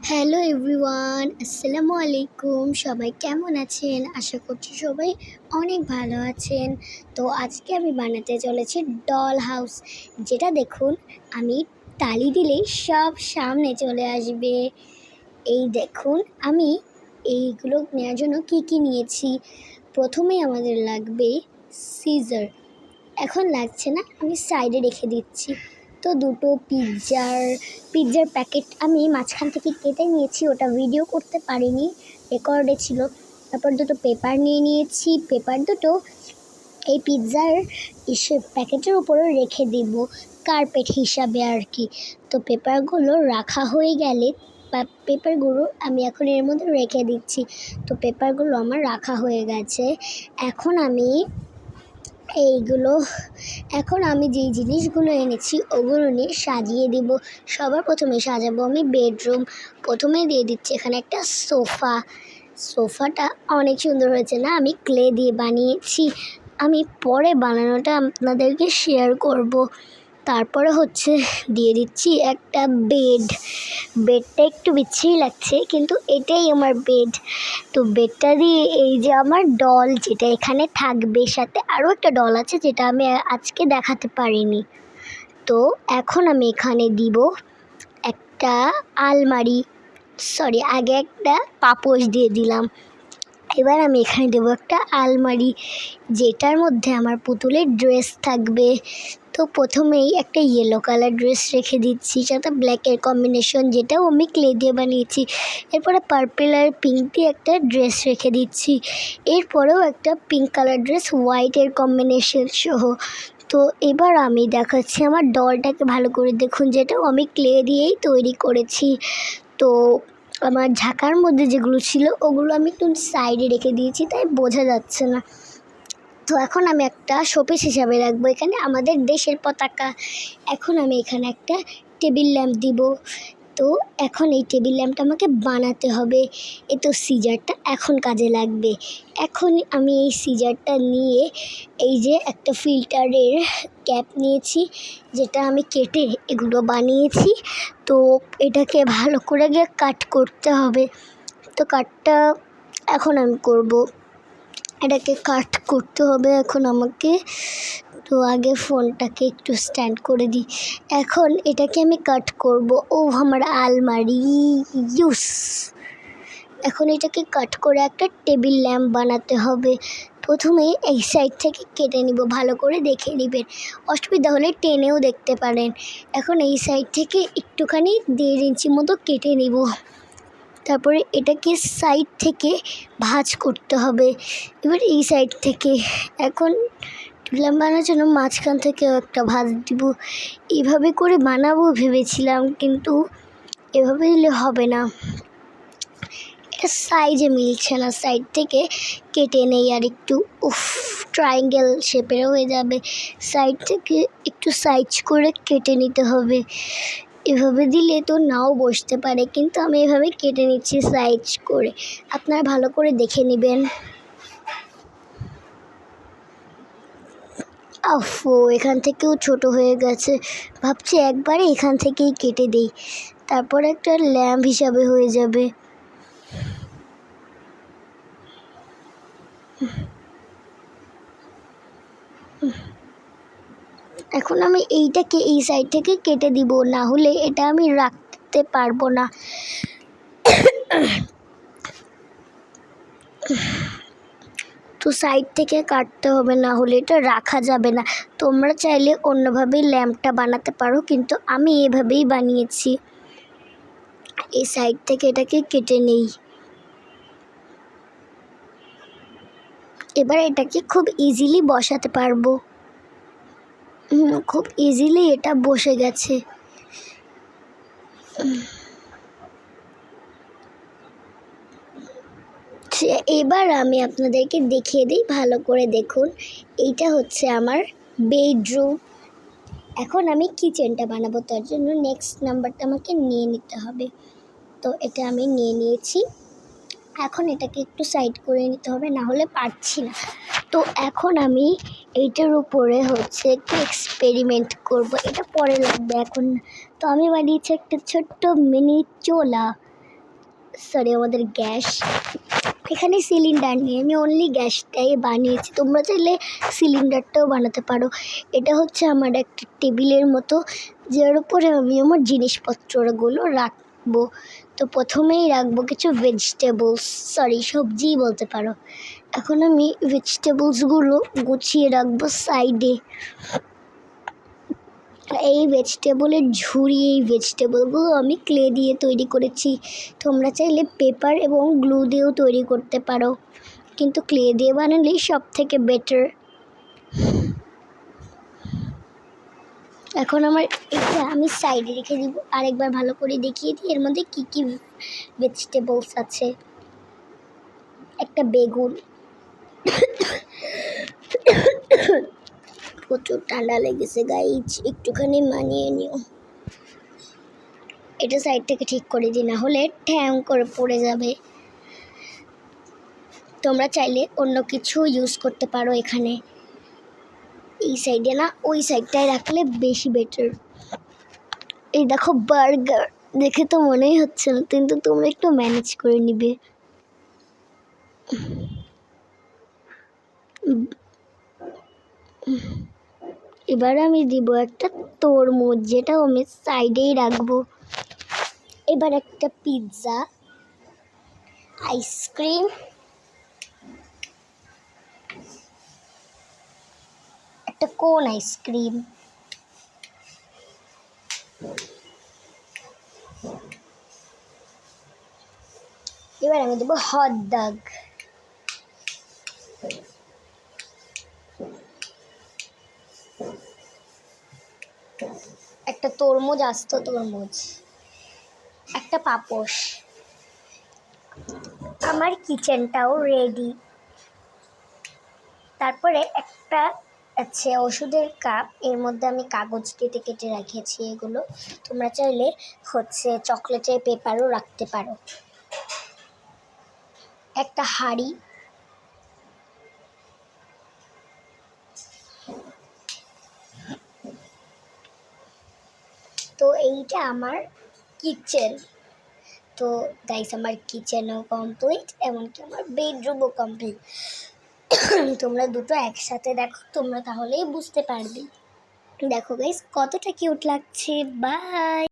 Hello everyone, আসসালামু আলাইকুম। সবাই কেমন আছেন? আশা করছি সবাই অনেক ভালো আছেন। তো আজকে আমি বানাতে চলেছি ডল হাউস, যেটা দেখুন আমি তালি দিলেই সব সামনে চলে আসবে। এই দেখুন আমি এইগুলো নেওয়ার জন্য কী নিয়েছি। প্রথমেই আমাদের লাগবে সিজার। এখন লাগছে না, আমি সাইডে রেখে দিচ্ছি। তো দুটো পিৎজার প্যাকেট আমি মাঝখান থেকে কেটে নিয়েছি, ওটা ভিডিও করতে পারিনি, রেকর্ডে ছিল। তারপর দুটো পেপার নিয়ে নিয়েছি, পেপার দুটো এই পিৎজার প্যাকেটের উপরে রেখে দিব কার্পেট হিসাবে আর কি। তো পেপারগুলো রাখা হয়ে গেলে পেপারগুলো আমি এখন এর মধ্যে রেখে দিচ্ছি। তো পেপারগুলো আমার রাখা হয়ে গেছে। এখন আমি যেই জিনিসগুলো এনেছি ওগুলো নিয়ে সাজিয়ে দিব। সবার প্রথমে সাজাবো আমি বেডরুম। প্রথমে দিয়ে দিচ্ছি এখানে একটা সোফাটা অনেক সুন্দর হয়েছে না? আমি ক্লে দিয়ে বানিয়েছি, আমি পরে বানানোটা আপনাদেরকে শেয়ার করব। তারপরে দিয়ে দিচ্ছি একটা বেডটা একটু বিচ্ছিরি লাগছে, কিন্তু এটাই আমার বেড। তো বেডটা দিয়ে এই যে আমার ডল, যেটা এখানে থাকবে, সাথে আরও একটা ডল আছে যেটা আমি আজকে দেখাতে পারিনি। তো এখন আমি এখানে দিব একটা আলমারি, আগে একটা পাপোশ দিয়ে দিলাম। এবার আমি এখানে দেবো একটা আলমারি, যেটার মধ্যে আমার পুতুলের ড্রেস থাকবে। তো প্রথমেই একটা ইয়েলো কালার ড্রেস রেখে দিচ্ছি, সাথে ব্ল্যাকের কম্বিনেশন, যেটাও আমি ক্লে দিয়ে বানিয়েছি। এরপরে পার্পল আর পিঙ্ক দিয়ে একটা ড্রেস রেখে দিচ্ছি। এরপরেও একটা পিঙ্ক কালার ড্রেস হোয়াইটের কম্বিনেশন সহ। তো এবার আমি দেখাচ্ছি আমার ডলটাকে, ভালো করে দেখুন, যেটাও আমি ক্লে দিয়েই তৈরি করেছি। তো আমার ঝাঁকার মধ্যে যেগুলো ছিল ওগুলো আমি একটু সাইডে রেখে দিয়েছি, তাই বোঝা যাচ্ছে না। তো এখন আমি একটা শোপিস হিসাবে রাখবো এখানে আমাদের দেশের পতাকা। এখন আমি এখানে একটা টেবিল ল্যাম্প দিব। তো এখন এই টেবিল ল্যাম্পটা আমাকে বানাতে হবে। তো সিজারটা এখন কাজে লাগবে। এখন আমি এই সিজারটা নিয়ে এই যে একটা ফিল্টারের ক্যাপ নিয়েছি, যেটা আমি কেটে এগুলো বানিয়েছি। তো এটাকে ভালো করে গিয়ে কাট করতে হবে। তো কাটটা এখন আমি করব, এটাকে কাট করতে হবে এখন আমাকে। তো আগে ফোনটাকে একটু স্ট্যান্ড করে দিই। এখন এটাকে আমি কাট করব। আমার আলমারি ইউস। এখন এটাকে কাট করে একটা টেবিল ল্যাম্প বানাতে হবে। প্রথমে এই সাইড থেকে কেটে নিব, ভালো করে দেখে নেবেন, অসুবিধা হলে টেনেও দেখতে পারেন। এখন এই সাইড থেকে একটুখানি 1.5 ইঞ্চি মতো কেটে নিব। তারপরে এটাকে সাইড থেকে ভাঁজ করতে হবে। এবার এই সাইড থেকে এখন টেবিল বানানোর জন্য মাঝখান থেকেও একটা ভাঁজ দিব। এইভাবে করে বানাবো ভেবেছিলাম, কিন্তু এভাবে দিলে হবে না, এটা সাইজে মিলছে না। সাইড থেকে কেটে নেই আর একটু ট্রায়াঙ্গেল শেপের হয়ে যাবে। সাইড থেকে একটু সাইজ করে কেটে নিতে হবে। এভাবে দিলে তো নাও বসতে পারে, কিন্তু আমি এভাবে কেটে নিচ্ছি সাইজ করে। আপনারা ভালো করে দেখে নেবেন। এখান থেকেও ছোট হয়ে গেছে, ভাবছি একবারে এখান থেকেই কেটে দিই, তারপর একটা ল্যাম্প হিসাবে হয়ে যাবে। এখন আমি এইটাকে এই সাইড থেকে কেটে দিব, না হলে এটা আমি রাখতে পারবো না। তো সাইড থেকে কাটতে হবে, না হলে এটা রাখা যাবে না। তোমরা চাইলে অন্যভাবেই ল্যাম্পটা বানাতে পারো, কিন্তু আমি এভাবেই বানিয়েছি। এই সাইড থেকে এটাকে কেটে নেই। এবার এটাকে খুব ইজিলি বসাতে পারবো। খুব ইজিলি এটা বসে গেছে। এবার আমি আপনাদেরকে দেখিয়ে দিই, ভালো করে দেখুন। এইটা হচ্ছে আমার বেডরুম। এখন আমি কিচেনটা বানাবো, তার জন্য নেক্সট নাম্বারটা আমাকে নিয়ে নিতে হবে। তো এটা আমি নিয়ে নিয়েছি। এখন এটাকে একটু সাইড করে নিতে হবে, না হলে পারছি না। তো এখন আমি এইটার উপরে একটু এক্সপেরিমেন্ট করব, এটা পরে লাগবে এখন। তো আমি বানিয়েছি একটা ছোট্ট মিনি চোলা। সরি আমাদের গ্যাস। এখানে সিলিন্ডার নিয়ে আমি অনলি গ্যাসটাই বানিয়েছি, তোমরা চাইলে সিলিন্ডারটাও বানাতে পারো। এটা হচ্ছে আমার একটা টেবিলের মতো, যার উপরে আমি আমার জিনিসপত্রগুলো রাখবো। তো প্রথমেই রাখবো কিছু ভেজিটেবলস, সরি সবজিই বলতে পারো। এখন আমি ভেজিটেবলসগুলো গুছিয়ে রাখবো সাইডে। এই ভেজিটেবলের ঝুড়ি, এই ভেজিটেবলগুলো আমি ক্লে দিয়ে তৈরি করেছি। তোমরা চাইলে পেপার এবং গ্লু দিয়েও তৈরি করতে পারো, কিন্তু ক্লে দিয়ে বানালেই সব থেকে বেটার। এখন আমার এটা আমি সাইডে রেখে দিব। আরেকবার ভালো করে দেখিয়ে দিই এর মধ্যে কী কী ভেজিটেবলস আছে। একটা বেগুন, প্রচুর ঠান্ডা লেগেছে গাইজ, একটুখানি মানিয়ে নিও। এটা সাইড থেকে ঠিক করে দিই, না হলে ঠ্যাং করে পড়ে যাবে। তোমরা চাইলে অন্য কিছু ইউজ করতে পারো এখানে, এই সাইডে না ওই সাইডটায় রাখলে বেশি বেটার। এই দেখো বার্গার, দেখে তো মনেই হচ্ছে না, কিন্তু তোমরা একটু ম্যানেজ করে নিবে। এবার আমি দিব একটা তরমুজ, যেটা আমি সাইডেই রাখবো। এবার একটা পিৎজা, আইসক্রিম, একটা কোন আইসক্রিম, এবার আমি দেবো হট ডগ, একটা তরমুজ, আস্ত তরমুজ, একটা পাপোশ। আমার কিচেনটাও রেডি। তারপরে একটা আছে ওষুধের কাপ, এর মধ্যে আমি কাগজ কেটে কেটে রেখেছি এগুলো। তোমরা চাইলে হচ্ছে চকলেটের পেপারও রাখতে পারো। একটা হাঁড়ি, তো এইটা আমার কিচেন। তো গাইস আমার কিচেনও কমপ্লিট, এমনকি আমার বেডরুমও কমপ্লিট। তোমরা দুটো একসাথে দেখো, তোমরা তাহলেই বুঝতে পারবে। দেখো গাইস কতটা কিউট লাগছে। বাই।